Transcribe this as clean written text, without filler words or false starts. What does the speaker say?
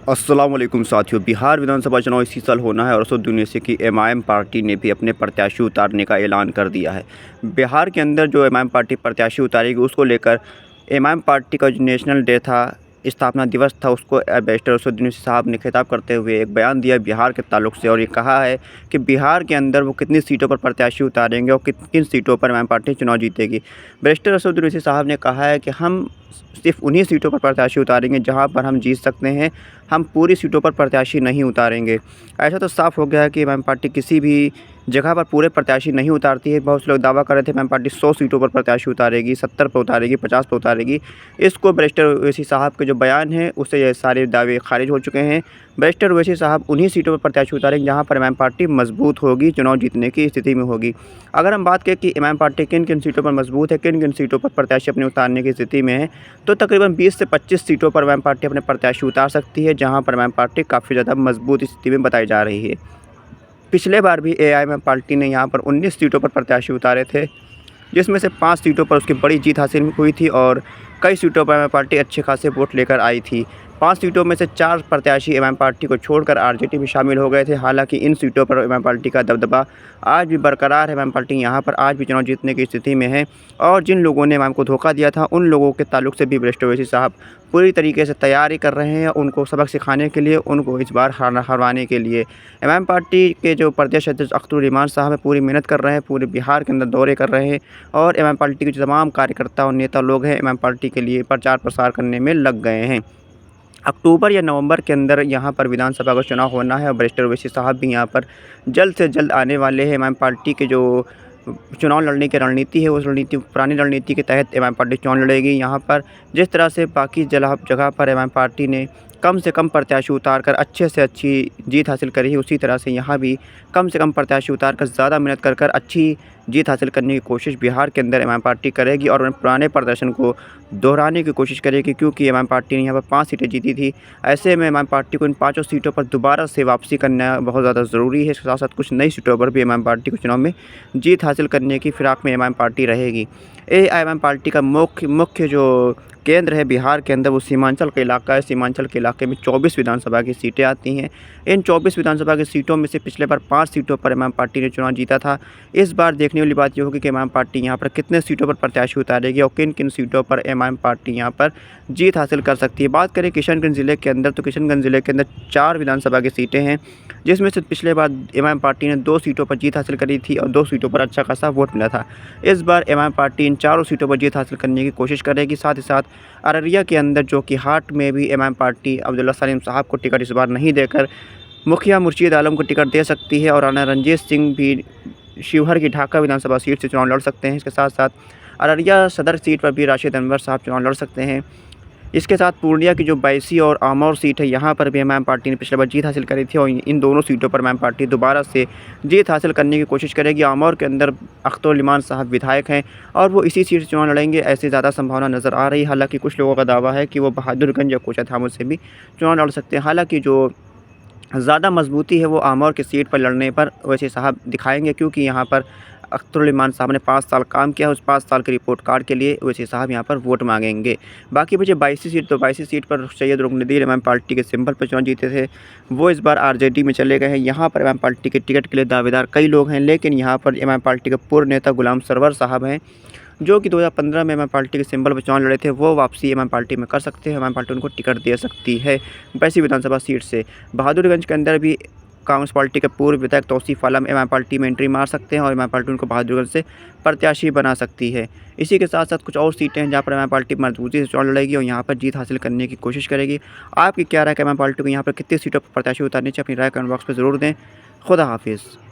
अस्सलाम वालेकुम साथियों। बिहार विधानसभा चुनाव इसी साल होना है और उसको दुनिया से की एमआईएम पार्टी ने भी अपने प्रत्याशी उतारने का ऐलान कर दिया है। बिहार के अंदर जो एमआईएम पार्टी प्रत्याशी उतारेगी उसको लेकर एमआईएम पार्टी का जो नेशनल डे था, स्थापना दिवस था, उसको बैरिस्टर असदुद्दीन ओवैसी साहब ने खिताब करते हुए एक बयान दिया बिहार के ताल्लुक से और ये कहा है कि बिहार के अंदर वो कितनी सीटों पर प्रत्याशी उतारेंगे और किन किन सीटों पर एमआईएम पार्टी चुनाव जीतेगी। बैरिस्टर असदुद्दीन ओवैसी साहब ने कहा है कि हम सिर्फ उन्हीं सीटों पर प्रत्याशी उतारेंगे जहां पर हम जीत सकते हैं, हम पूरी सीटों पर प्रत्याशी नहीं उतारेंगे। ऐसा तो साफ़ हो गया है कि एमआईएम पार्टी किसी भी जगह पर पूरे प्रत्याशी नहीं उतारती है। बहुत से लोग दावा कर रहे थे एमआईएम पार्टी 100 सीटों पर प्रत्याशी उतारेगी, 70 पर उतारेगी, 50 पर उतारेगी। इसको बैरिस्टर ओवैसी साहब के जो बयान है उससे ये सारे दावे खारिज हो चुके हैं। बैरिस्टर ओवैसी साहब उन्हीं सीटों पर प्रत्याशी उतारेंगे जहाँ पर एमआईएम पार्टी मजबूत होगी, चुनाव जीतने की स्थिति में होगी। अगर हम बात करें कि एमआईएम पार्टी किन किन सीटों पर मजबूत है, किन किन सीटों पर प्रत्याशी अपने उतारने की स्थिति में है, तो तकरीबन 20 से 25 सीटों पर एमआईएम पार्टी अपने प्रत्याशी उतार सकती है, जहाँ पर एमआईएम पार्टी काफ़ी ज़्यादा मजबूत स्थिति में बताई जा रही है। पिछले बार भी एआईएमआईएम पार्टी ने यहाँ पर 19 सीटों पर प्रत्याशी उतारे थे, जिसमें से 5 सीटों पर उसकी बड़ी जीत हासिल हुई थी और कई सीटों पर एमआईएम पार्टी अच्छे खासे वोट लेकर आई थी। 5 सीटों में से 4 प्रत्याशी एमआईएम पार्टी को छोड़कर आरजेडी में शामिल हो गए थे। हालांकि इन सीटों पर एमआईएम पार्टी का दबदबा आज भी बरकरार है। एमआईएम पार्टी यहाँ पर आज भी चुनाव जीतने की स्थिति में है और जिन लोगों ने एमआईएम को धोखा दिया था उन लोगों के ताल्लुक से भी बैरिस्टर ओवैसी साहब पूरी तरीके से तैयारी कर रहे हैं, उनको सबक सिखाने के लिए, उनको इस बार हरवाने के लिए। एमआईएम पार्टी के जो प्रदेश अध्यक्ष अख्तरुल साहब हैं पूरी मेहनत कर रहे हैं, पूरे बिहार के अंदर दौरे कर रहे हैं और एमआईएम पार्टी के जो तमाम कार्यकर्ता और नेता लोग हैं एमआईएम पार्टी के लिए प्रचार प्रसार करने में लग गए हैं। अक्टूबर या नवंबर के अंदर यहाँ पर विधानसभा का चुनाव होना है और बैरिस्टर ओवैसी साहब भी यहाँ पर जल्द से जल्द आने वाले हैं। एमआईएम पार्टी के जो चुनाव लड़ने की रणनीति है उस रणनीति पुरानी रणनीति के तहत एमआईएम पार्टी चुनाव लड़ेगी। यहाँ पर जिस तरह से बाकी जगह पर एमआईएम पार्टी ने कम से कम प्रत्याशी उतारकर अच्छे से अच्छी जीत हासिल करी है, उसी तरह से यहाँ भी कम से कम प्रत्याशी उतारकर ज़्यादा मेहनत कर अच्छी जीत हासिल करने की कोशिश बिहार के अंदर एमआईएम पार्टी करेगी और पुराने प्रदर्शन को दोहराने की कोशिश करेगी, क्योंकि एमआईएम पार्टी ने यहाँ पर 5 सीटें जीती थी। ऐसे में एमआईएम पार्टी को इन 5 सीटों पर दोबारा से वापसी करना बहुत ज़्यादा ज़रूरी है। इसके साथ साथ कुछ नई सीटों पर भी एमआईएम पार्टी को चुनाव में जीत हासिल करने की फिराक में एमआईएम पार्टी रहेगी। एआईएमआईएम पार्टी का मुख्य जो केंद्र है बिहार के अंदर वो सीमांचल का इलाका है। सीमांचल के इलाके में 24 विधानसभा की सीटें आती हैं। इन 24 विधानसभा की सीटों में से पिछले बार 5 सीटों पर एमआईएम पार्टी ने चुनाव जीता था। इस बार देखने वाली बात ये होगी कि एमआईएम पार्टी यहाँ पर कितने सीटों पर प्रत्याशी उतारेगी और किन किन सीटों पर एमआईएम पार्टी यहाँ पर जीत हासिल कर सकती है। बात करें किशनगंज ज़िले के अंदर, तो किशनगंज ज़िले के अंदर 4 विधानसभा की सीटें हैं, जिसमें से पिछले बार एमआईएम पार्टी ने 2 सीटों पर जीत हासिल करी थी और 2 सीटों पर अच्छा खासा वोट मिला था। इस बार एमआईएम पार्टी इन 4 सीटों पर जीत हासिल करने की कोशिश करेगी। साथ ही साथ अररिया के अंदर जो कि हाट में भी एमआईएम पार्टी अब्दुल्ला सलीम साहब को टिकट इस बार नहीं देकर मुखिया मुर्शीद आलम को टिकट दे सकती है और राणा रंजीत सिंह भी शिवहर की ढाका विधानसभा सीट से चुनाव लड़ सकते हैं। इसके साथ साथ अररिया सदर सीट पर भी राशिद अनवर साहब चुनाव लड़ सकते हैं। इसके साथ पूर्णिया की जो बैसी और आमौर सीट है यहाँ पर भी एमआईएम पार्टी ने पिछले बार जीत हासिल करी थी और इन दोनों सीटों पर एमआईएम पार्टी दोबारा से जीत हासिल करने की कोशिश करेगी। आमौर के अंदर अख्तरुल साहब विधायक हैं और वो इसी सीट से चुनाव लड़ेंगे, ऐसी ज़्यादा संभावना नज़र आ रही है। हालांकि कुछ लोगों का दावा है कि वो बहादुरगंज या कोचाधाम से भी चुनाव लड़ सकते हैं। हालांकि जो ज़्यादा मजबूती है वो आमौर की सीट पर लड़ने पर ओवैसी साहब दिखाएंगे, क्योंकि यहाँ पर अख्तरुल साहब ने 5 साल काम किया, उस 5 साल के रिपोर्ट कार्ड के लिए ओवैसी साहब यहाँ पर वोट मांगेंगे। बाकी बचे 22 सीट, तो 22 सीट पर सैयद रुकनुद्दीन एमआईएम पार्टी के सिंबल पर चुनाव जीते थे, वो इस बार आरजेडी में चले गए हैं। यहाँ पर एमआईएम पार्टी के टिकट के लिए दावेदार कई लोग हैं, लेकिन यहाँ पर एमआईएम पार्टी के पूर्व नेता गुलाम सरवर साहब हैं जो कि 2015 में एमआईएम पार्टी के सिंबल पर चुनाव लड़े थे, वो वापसी एमआईएम पार्टी में कर सकते हैं। एमआईएम पार्टी उनको टिकट दे सकती है वैसी विधानसभा सीट से। बहादुरगंज के अंदर भी कांग्रेस पार्टी के पूर्व विधायक तौसीफ आलम एमआईएम पार्टी में एंट्री मार सकते हैं और एमआईएम पार्टी उनको बहादुरगंज से प्रत्याशी बना सकती है। इसी के साथ साथ कुछ और सीटें हैं जहाँ पर एमआईएम पार्टी मजबूती से चुनाव लड़ेगी और यहाँ पर जीत हासिल करने की कोशिश करेगी। आपकी क्या राय है कि एमआईएम पार्टी को यहाँ पर कितनी सीटों पर प्रत्याशी उतारनी चाहिए? अपनी राय कमेंट बॉक्स में ज़रूर दें। खुदा हाफिज़।